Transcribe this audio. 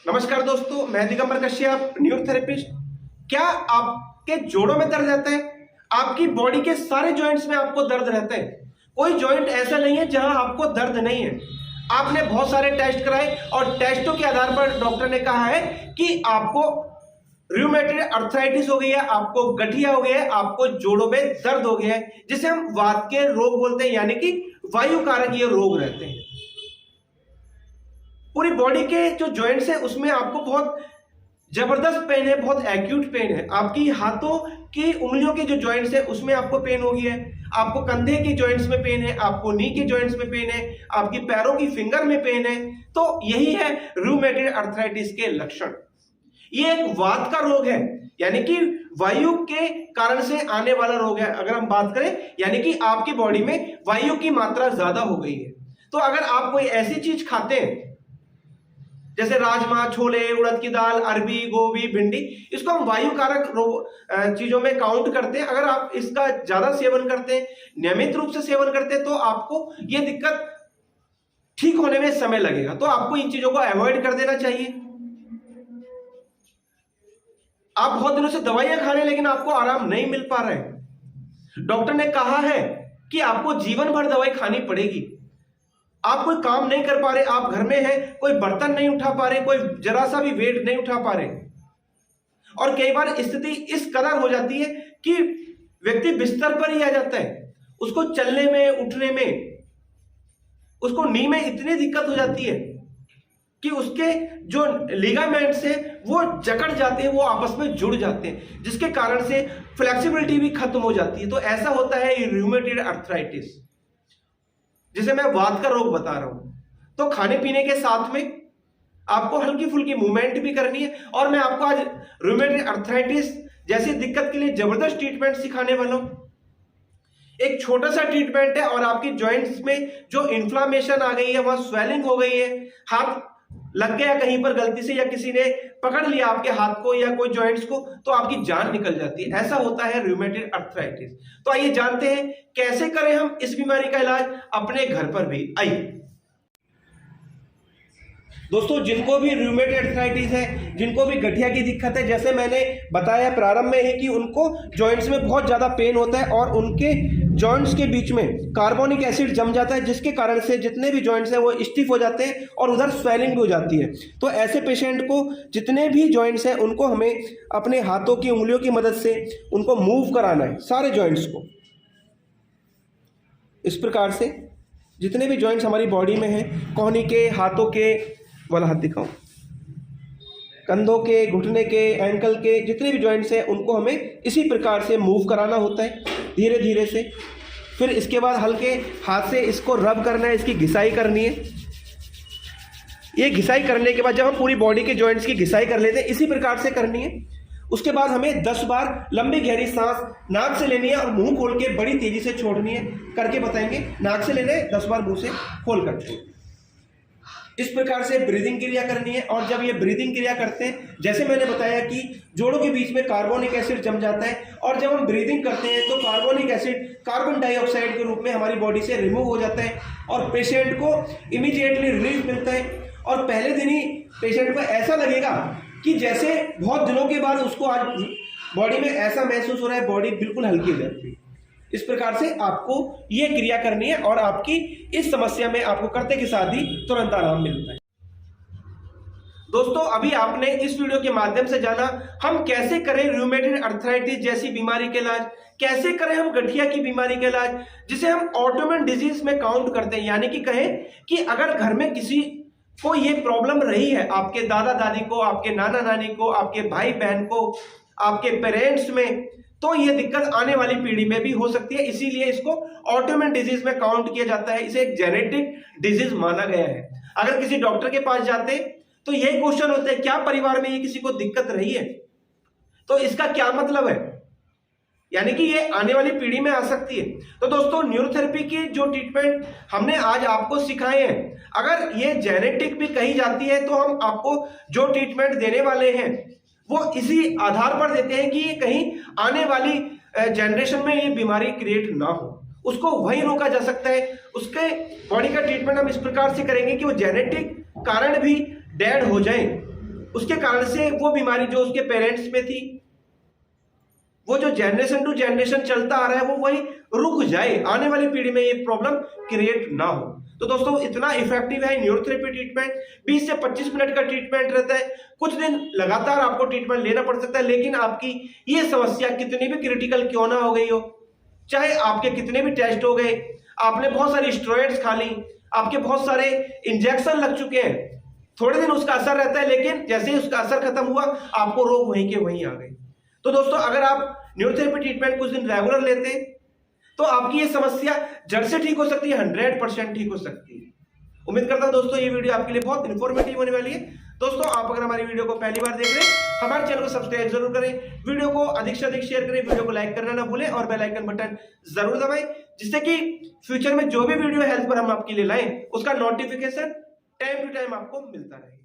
नमस्कार दोस्तों, मैं दिगंबर कश्यप, न्यूरोथेरेपिस्ट। क्या आपके जोड़ों में दर्द रहता है? आपकी बॉडी के सारे जॉइंट्स में आपको दर्द रहता है? कोई जॉइंट ऐसा नहीं है जहां आपको दर्द नहीं है। आपने बहुत सारे टेस्ट कराए और टेस्टों के आधार पर डॉक्टर ने कहा है कि आपको रूमेटॉइड अर्थराइटिस हो गई है, आपको गठिया हो गया है, आपको जोड़ों में दर्द हो गया है, जिसे हम वात के रोग बोलते हैं, यानी कि वायु कारक ये रोग रहते हैं। पूरी बॉडी के जो जॉइंट्स है उसमें आपको बहुत जबरदस्त पेन है, बहुत एक्यूट पेन है। आपकी हाथों की उंगलियों के जो जॉइंट्स है उसमें आपको पेन हो गया है, आपको कंधे के जॉइंट्स में पेन है, आपको नी के जॉइंट्स में पेन है, आपकी पैरों की फिंगर में पेन है। तो यही है रूमेटॉइड अर्थराइटिस के लक्षण। ये एक वात का रोग है, यानी कि वायु के कारण से आने वाला रोग है। अगर हम बात करें, यानी कि आपकी बॉडी में वायु की मात्रा ज्यादा हो गई है। तो अगर आप कोई ऐसी चीज खाते हैं जैसे राजमा, छोले, उड़द की दाल, अरबी, गोभी, भिंडी, इसको हम वायु कारक चीजों में काउंट करते हैं। अगर आप इसका ज्यादा सेवन करते हैं, नियमित रूप से सेवन करते हैं, तो आपको यह दिक्कत ठीक होने में समय लगेगा। तो आपको इन चीजों को अवॉइड कर देना चाहिए। आप बहुत दिनों से दवाइयां खा रहे हैं लेकिन आपको आराम नहीं मिल पा रहा है। डॉक्टर ने कहा है कि आपको जीवन भर दवाई खानी पड़ेगी। आप कोई काम नहीं कर पा रहे, आप घर में हैं, कोई बर्तन नहीं उठा पा रहे, कोई जरा सा भी वेट नहीं उठा पा रहे, और कई बार स्थिति इस कदर हो जाती है कि व्यक्ति बिस्तर पर ही आ जाता है। उसको चलने में, उठने में, उसको नींद में इतनी दिक्कत हो जाती है कि उसके जो लिगामेंट्स हैं वो जकड़ जाते हैं, वो आपस में जुड़ जाते हैं, जिसके कारण से फ्लेक्सिबिलिटी भी खत्म हो जाती है। तो ऐसा होता है रूमेटॉइड अर्थराइटिस, जिसे मैं वात का रोग बता रहा हूं। तो खाने पीने के साथ में आपको हल्की फुल्की मूवमेंट भी करनी है, और मैं आपको आज रूमेटॉइड अर्थराइटिस जैसी दिक्कत के लिए जबरदस्त ट्रीटमेंट सिखाने वाला हूं। एक छोटा सा ट्रीटमेंट है, और आपकी जॉइंट्स में जो इन्फ्लामेशन आ गई है, वहां स्वेलिंग हो गई है, हाथ लग गया कहीं पर गलती से, या किसी ने पकड़ लिया आपके हाथ को या कोई जॉइंट्स को, तो आपकी जान निकल जाती है। ऐसा होता है रूमेटॉइड अर्थराइटिस। तो आइए जानते हैं कैसे करें हम इस बीमारी का इलाज अपने घर पर भी। आइए दोस्तों, जिनको भी रूमेटॉइड अर्थराइटिस है, जिनको भी गठिया की दिक्कत है, जैसे मैंने बताया प्रारंभ में है कि उनको जॉइंट्स में बहुत ज़्यादा पेन होता है और उनके जॉइंट्स के बीच में कार्बोनिक एसिड जम जाता है, जिसके कारण से जितने भी जॉइंट्स हैं वो स्टिफ हो जाते हैं और उधर स्वेलिंग भी हो जाती है। तो ऐसे पेशेंट को जितने भी जॉइंट्स हैं उनको हमें अपने हाथों की उंगलियों की मदद से उनको मूव कराना है, सारे जॉइंट्स को। इस प्रकार से जितने भी जॉइंट्स हमारी बॉडी में हैं, कोहनी के, हाथों के, वाला हाथ दिखाऊं, कंधों के, घुटने के, एंकल के, जितने भी जॉइंट्स हैं उनको हमें इसी प्रकार से मूव कराना होता है, धीरे धीरे से। फिर इसके बाद हल्के हाथ से इसको रब करना है, इसकी घिसाई करनी है। ये घिसाई करने के बाद जब हम पूरी बॉडी के जॉइंट्स की घिसाई कर लेते हैं, इसी प्रकार से करनी है। उसके बाद हमें 10 बार लंबी गहरी सांस नाक से लेनी है और मुंह खोल के बड़ी तेजी से छोड़नी है। करके बताएंगे। नाक से लेना है, 10 बार मुंह से खोल करके। इस प्रकार से ब्रीदिंग क्रिया करनी है। और जब ये ब्रीदिंग क्रिया करते हैं, जैसे मैंने बताया कि जोड़ों के बीच में कार्बोनिक एसिड जम जाता है, और जब हम ब्रीदिंग करते हैं तो कार्बोनिक एसिड कार्बन डाइऑक्साइड के रूप में हमारी बॉडी से रिमूव हो जाता है, और पेशेंट को इमीडिएटली रिलीफ मिलता है। और पहले दिन ही पेशेंट को ऐसा लगेगा कि जैसे बहुत दिनों के बाद उसको आज बॉडी में ऐसा महसूस हो रहा है, बॉडी बिल्कुल हल्की हो जाती है। इस प्रकार से आपको ये क्रिया करनी है, और आपकी इस समस्या में आपको करते के साथ ही तुरंत आराम मिलता है। दोस्तों, अभी आपने इस वीडियो के माध्यम से जाना हम कैसे करें रूमेटॉइड अर्थराइटिस जैसी बीमारी के इलाज, कैसे करें हम गठिया की बीमारी के इलाज, जिसे हम ऑटोइम्यून डिजीज में काउंट करते हैं। यानी कि कहें कि अगर घर में किसी को ये प्रॉब्लम रही है, आपके दादा दादी को, आपके नाना नानी को, आपके भाई बहन को, आपके पेरेंट्स में, तो ये दिक्कत आने वाली पीढ़ी में भी हो सकती है। इसीलिए इसको ऑटोइम्यून डिजीज में काउंट किया जाता है। इसे एक जेनेटिक डिजीज माना गया है। अगर किसी डॉक्टर के पास जाते तो यही क्वेश्चन होता है, क्या परिवार में ये किसी को दिक्कत रही है? तो इसका क्या मतलब है, यानी कि ये आने वाली पीढ़ी में आ सकती है। तो दोस्तों, न्यूरोथेरेपी की जो ट्रीटमेंट हमने आज आपको सिखाए हैं, अगर ये जेनेटिक भी कही जाती है, तो हम आपको जो ट्रीटमेंट देने वाले हैं वो इसी आधार पर देते हैं कि ये कहीं आने वाली जनरेशन में ये बीमारी क्रिएट ना हो, उसको वहीं रोका जा सकता है। उसके बॉडी का ट्रीटमेंट हम इस प्रकार से करेंगे कि वो जेनेटिक कारण भी डेड हो जाए, उसके कारण से वो बीमारी जो उसके पेरेंट्स में थी, वो जो जनरेशन टू जनरेशन चलता आ रहा है, वो वही रुक जाए, आने वाली पीढ़ी में ये प्रॉब्लम क्रिएट ना हो। तो दोस्तों इतना इफेक्टिव है न्यूरोथेरेपी ट्रीटमेंट। 20 से 25 मिनट का ट्रीटमेंट रहता है। कुछ दिन लगातार आपको ट्रीटमेंट लेना पड़ सकता है, लेकिन आपकी ये समस्या कितनी भी क्रिटिकल क्यों ना हो गई हो, चाहे आपके कितने भी टेस्ट हो गए, आपने बहुत सारी स्टेरॉइड्स खा ली, आपके बहुत सारे इंजेक्शन लग चुके हैं, थोड़े दिन उसका असर रहता है, लेकिन जैसे ही उसका असर खत्म हुआ आपको रोग वहीं के वहीं आ गए। तो दोस्तों अगर आप न्यूरोथेरेपी ट्रीटमेंट कुछ दिन रेगुलर लेते हैं तो आपकी ये समस्या जड़ से ठीक हो सकती है, 100% ठीक हो सकती है। उम्मीद करता हूं दोस्तों ये वीडियो आपके लिए बहुत इन्फॉर्मेटिव होने वाली है। दोस्तों आप अगर हमारी वीडियो को पहली बार देख रहे हैं, हमारे चैनल को सब्सक्राइब जरूर करें, वीडियो को अधिक से अधिक शेयर करें, वीडियो को लाइक करना ना भूलें और बेल आइकन बटन जरूर दबाएं, जिससे कि फ्यूचर में जो भी वीडियो हेल्थ पर हम आपके लिए लाएं उसका नोटिफिकेशन टाइम टू टाइम आपको मिलता रहे।